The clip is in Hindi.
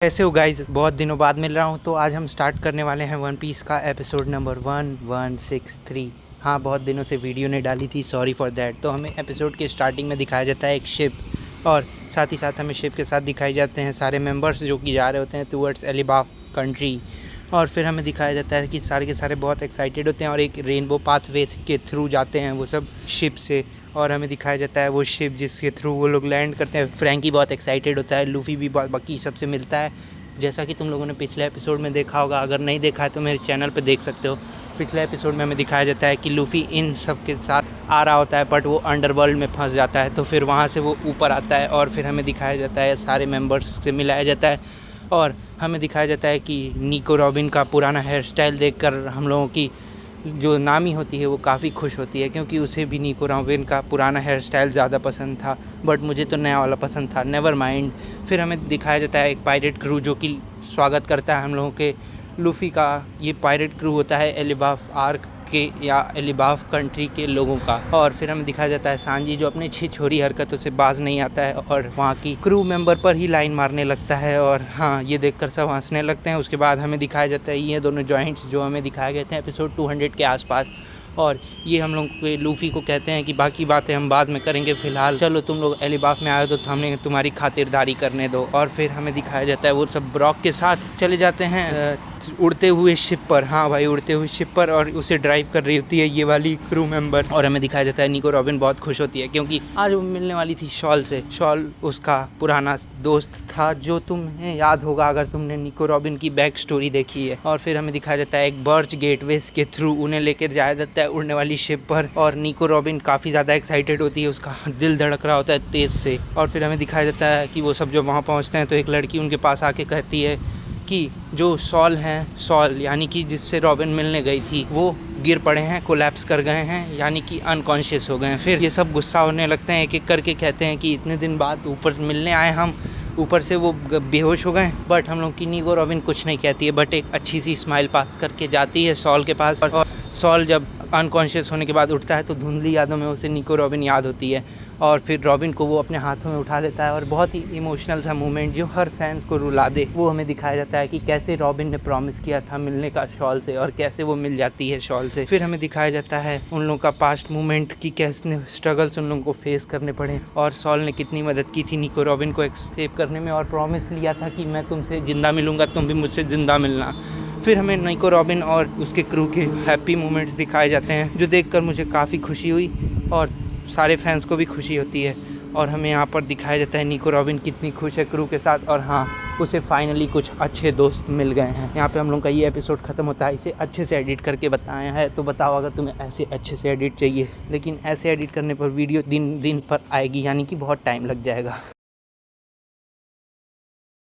कैसे हो गाइस, बहुत दिनों बाद मिल रहा हूँ। तो आज हम स्टार्ट करने वाले हैं वन पीस का एपिसोड नंबर 1163। हाँ, बहुत दिनों से वीडियो नहीं डाली थी, सॉरी फॉर दैट। तो हमें एपिसोड के स्टार्टिंग में दिखाया जाता है एक शिप, और साथ ही साथ हमें शिप के साथ दिखाए जाते हैं सारे मेंबर्स जो कि जा रहे होते हैं टूवर्ड्स एलिबाफ कंट्री। और फिर हमें दिखाया जाता है कि सारे के सारे बहुत एक्साइटेड होते हैं और एक रेनबो पाथवे के थ्रू जाते हैं वो सब शिप से। और हमें दिखाया जाता है वो शिप जिसके थ्रू वो लोग लैंड करते हैं। फ्रैंकी बहुत एक्साइटेड होता है, लूफ़ी भी बाकी सबसे मिलता है, जैसा कि तुम लोगों ने पिछले एपिसोड में देखा होगा। अगर नहीं देखा है तो मेरे चैनल पे देख सकते हो। पिछले एपिसोड में हमें दिखाया जाता है कि लूफ़ी इन सब के साथ आ रहा होता है, बट वो अंडरवर्ल्ड में फंस जाता है। तो फिर वहाँ से वो ऊपर आता है और फिर हमें दिखाया जाता है सारे मेंबर्स से मिलाया जाता है। और हमें दिखाया जाता है कि निको रॉबिन का पुराना हेयर स्टाइल देखकर हम लोगों की जो नामी होती है वो काफ़ी खुश होती है, क्योंकि उसे भी निको रॉबिन का पुराना हेयर स्टाइल ज़्यादा पसंद था, बट मुझे तो नया वाला पसंद था। Never mind. फिर हमें दिखाया जाता है एक पायरेट क्रू जो कि स्वागत करता है हम लोगों के लूफ़ी का। ये पायरेट क्रू होता है एलिबाफ आर्क के या एलिबाफ कंट्री के लोगों का। और फिर हमें दिखाया जाता है सांजी जो अपनी छिछोरी हरकतों से बाज नहीं आता है और वहाँ की क्रू मेंबर पर ही लाइन मारने लगता है। और हाँ, ये देखकर सब हंसने लगते हैं। उसके बाद हमें दिखाया जाता है ये दोनों जॉइंट्स जो हमें दिखाए गए थे एपिसोड 200 के आसपास, और ये हम लोग के लूफ़ी को कहते हैं कि बाकी बातें हम बाद में करेंगे, फ़िलहाल चलो तुम लोग एलिबाफ में आए तो हमने तुम्हारी खातिरदारी करने दो। और फिर हमें दिखाया जाता है वो सब ब्रॉक के साथ चले जाते हैं उड़ते हुए शिप पर। हाँ भाई, उड़ते हुए शिप पर, और उसे ड्राइव कर रही होती है ये वाली क्रू मेंबर। और हमें दिखाया जाता है निको रॉबिन बहुत खुश होती है क्योंकि आज वो मिलने वाली थी शॉल से। शॉल उसका पुराना दोस्त था जो तुम्हें याद होगा अगर तुमने निको रॉबिन की बैक स्टोरी देखी है। और फिर हमें दिखाया जाता है एक बर्च गेटवेज के थ्रू उन्हें लेकर जाया जाता है उड़ने वाली शिप पर। और निको रॉबिन काफ़ी ज़्यादा एक्साइटेड होती है, उसका दिल धड़क रहा होता है तेज़ से। और फिर हमें दिखाया जाता है कि वो सब जब वहाँ पहुँचते हैं तो एक लड़की उनके पास आके कहती है कि जो सॉल हैं, सॉल यानी कि जिससे रॉबिन मिलने गई थी, वो गिर पड़े हैं, कोलैप्स कर गए हैं, यानी कि अनकॉन्शियस हो गए हैं। फिर ये सब गुस्सा होने लगते हैं, एक एक करके कहते हैं कि इतने दिन बाद ऊपर मिलने आए हम, ऊपर से वो बेहोश हो गए। बट हम लोग की निको रॉबिन कुछ नहीं कहती है, बट एक अच्छी सी स्माइल पास करके जाती है सॉल के पास। और सॉल जब अनकॉन्शियस होने के बाद उठता है तो धुंधली यादों में उसे निको रॉबिन याद होती है। और फिर रॉबिन को वो अपने हाथों में उठा लेता है, और बहुत ही इमोशनल सा मोमेंट जो हर फैंस को रुला दे वो हमें दिखाया जाता है कि कैसे रॉबिन ने प्रॉमिस किया था मिलने का शॉल से, और कैसे वो मिल जाती है शॉल से। फिर हमें दिखाया जाता है उन लोगों का पास्ट मोमेंट की कैसे स्ट्रगल्स उन लोगों को फेस करने पड़े, और सॉल ने कितनी मदद की थी निको रॉबिन को एस्केप करने में, और प्रॉमिस लिया था कि मैं तुमसे ज़िंदा मिलूँगा, तुम भी मुझसे ज़िंदा मिलना। फिर हमें निको रॉबिन और उसके क्रू के हैप्पी मोमेंट्स दिखाए जाते हैं जो देखकर मुझे काफ़ी खुशी हुई, और सारे फैंस को भी खुशी होती है। और हमें यहाँ पर दिखाया जाता है निको रॉबिन कितनी खुश है क्रू के साथ, और हाँ, उसे फाइनली कुछ अच्छे दोस्त मिल गए हैं। यहाँ पे हम लोग का ये एपिसोड ख़त्म होता है। इसे अच्छे से एडिट करके बताया है, तो बताओ अगर तुम्हें ऐसे अच्छे से एडिट चाहिए। लेकिन ऐसे एडिट करने पर वीडियो दिन पर आएगी, यानी कि बहुत टाइम लग जाएगा।